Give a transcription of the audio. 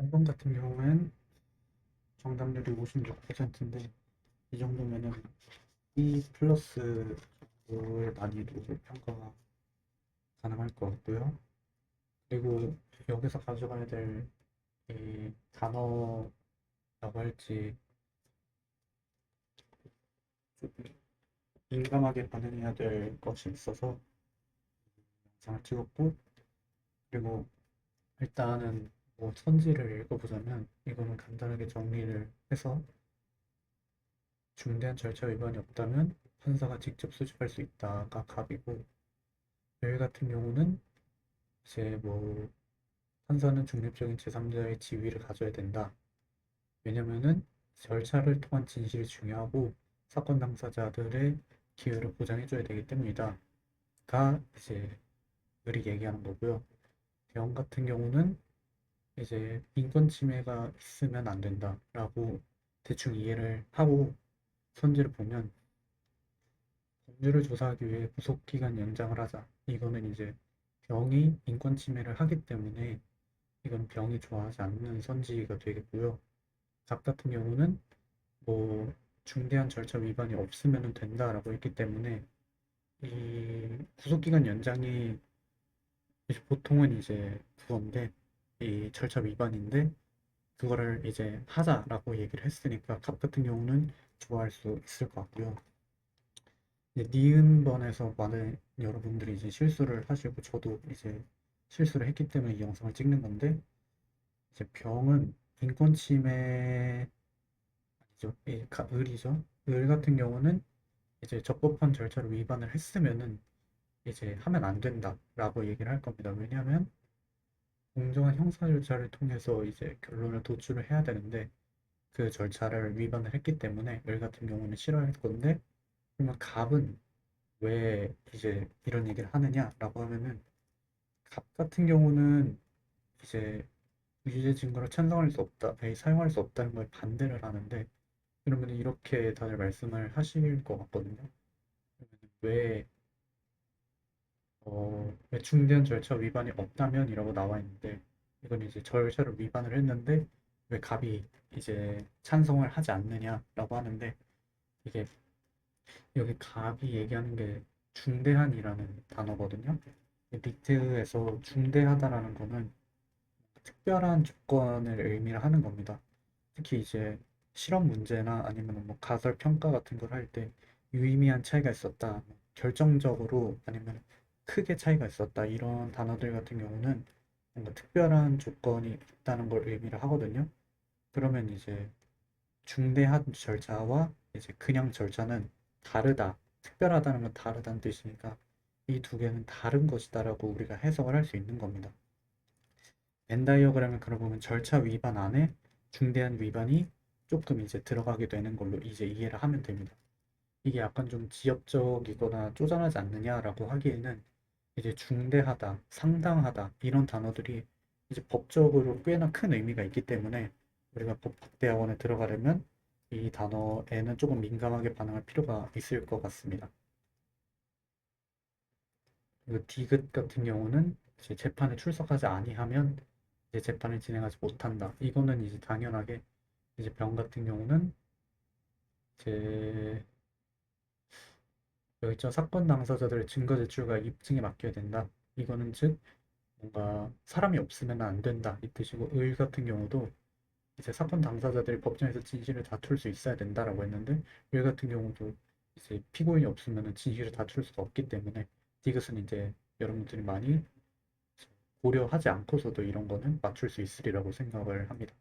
3번 같은 경우엔 정답률이 56%인데 이 정도면은 E 플러스 정도의 난이도 평가가 가능할 것 같고요. 그리고 여기서 가져가야 될 이 단어라고 할지 좀 민감하게 반응해야 될 것이 있어서 영상을 찍었고, 그리고 일단은 뭐 선지를 읽어보자면 이거는 간단하게 정리를 해서 중대한 절차 위반이 없다면 판사가 직접 수집할 수 있다가 갑이고, 별 같은 경우는 이제 뭐 판사는 중립적인 제3자의 지위를 가져야 된다. 왜냐면은 절차를 통한 진실이 중요하고 사건 당사자들의 기회를 보장해줘야 되기 때문이다. 가 이제 을이 얘기하는 거고요. 대원 같은 경우는 이제 인권 침해가 있으면 안 된다라고 대충 이해를 하고, 선지를 보면 범죄를 조사하기 위해 구속기간 연장을 하자. 이거는 이제 병이 인권 침해를 하기 때문에 이건 병이 좋아하지 않는 선지가 되겠고요. 작 같은 경우는 뭐 중대한 절차 위반이 없으면 된다라고 했기 때문에 이 구속기간 연장이 이제 보통은 이제 그건데, 이 절차 위반인데 그거를 이제 하자라고 얘기를 했으니까 갑 같은 경우는 좋아할 수 있을 것 같고요. 이제 니은번에서 많은 여러분들이 이제 실수를 하시고 저도 이제 실수를 했기 때문에 이 영상을 찍는 건데, 이제 병은 인권 침해 아니죠. 을이죠. 을 같은 경우는 이제 적법한 절차를 위반을 했으면은 이제 하면 안 된다라고 얘기를 할 겁니다. 왜냐하면 공정한 형사 절차를 통해서 이제 결론을 도출을 해야 되는데 그 절차를 위반을 했기 때문에 을 같은 경우는 싫어할 건데, 그러면 갑은 왜 이제 이런 얘기를 하느냐라고 하면은 갑 같은 경우는 이제 유죄 증거를 찬성할 수 없다, 아니, 사용할 수 없다는 걸 반대를 하는데, 그러면 이렇게 다들 말씀을 하실 것 같거든요. 그러면 왜 중대한 절차 위반이 없다면이라고 나와 있는데, 이건 이제 절차를 위반을 했는데 왜 갑이 이제 찬성을 하지 않느냐라고 하는데, 이게 여기 갑이 얘기하는 게 중대한이라는 단어거든요. 니트에서 중대하다라는 거는 특별한 조건을 의미를 하는 겁니다. 특히 이제 실험 문제나 아니면 뭐 가설 평가 같은 걸 할 때 유의미한 차이가 있었다, 결정적으로 아니면 크게 차이가 있었다, 이런 단어들 같은 경우는 뭔가 특별한 조건이 있다는 걸 의미를 하거든요. 그러면 이제 중대한 절차와 이제 그냥 절차는 다르다, 특별하다는 건 다르다는 뜻이니까 이 두 개는 다른 것이다라고 우리가 해석을 할 수 있는 겁니다. 벤 다이어그램을 그려보면 절차 위반 안에 중대한 위반이 조금 이제 들어가게 되는 걸로 이제 이해를 하면 됩니다. 이게 약간 좀 지엽적이거나 쪼잔하지 않느냐라고 하기에는 이제 중대하다, 상당하다 이런 단어들이 이제 법적으로 꽤나 큰 의미가 있기 때문에 우리가 법학대학원에 들어가려면 이 단어에는 조금 민감하게 반응할 필요가 있을 것 같습니다. 그리고 디귿 같은 경우는 이제 재판에 출석하지 아니하면 이제 재판을 진행하지 못한다. 이거는 이제 당연하게 이제 병 같은 경우는 제 여기 있죠. 사건 당사자들의 증거 제출과 입증에 맡겨야 된다. 이거는 즉 뭔가 사람이 없으면 안 된다 이 뜻이고, 의 같은 경우도 이제 사건 당사자들이 법정에서 진실을 다툴 수 있어야 된다라고 했는데, 의 같은 경우도 이제 피고인이 없으면 진실을 다툴 수가 없기 때문에 디귿은 이제 여러분들이 많이 고려하지 않고서도 이런 거는 맞출 수 있으리라고 생각을 합니다.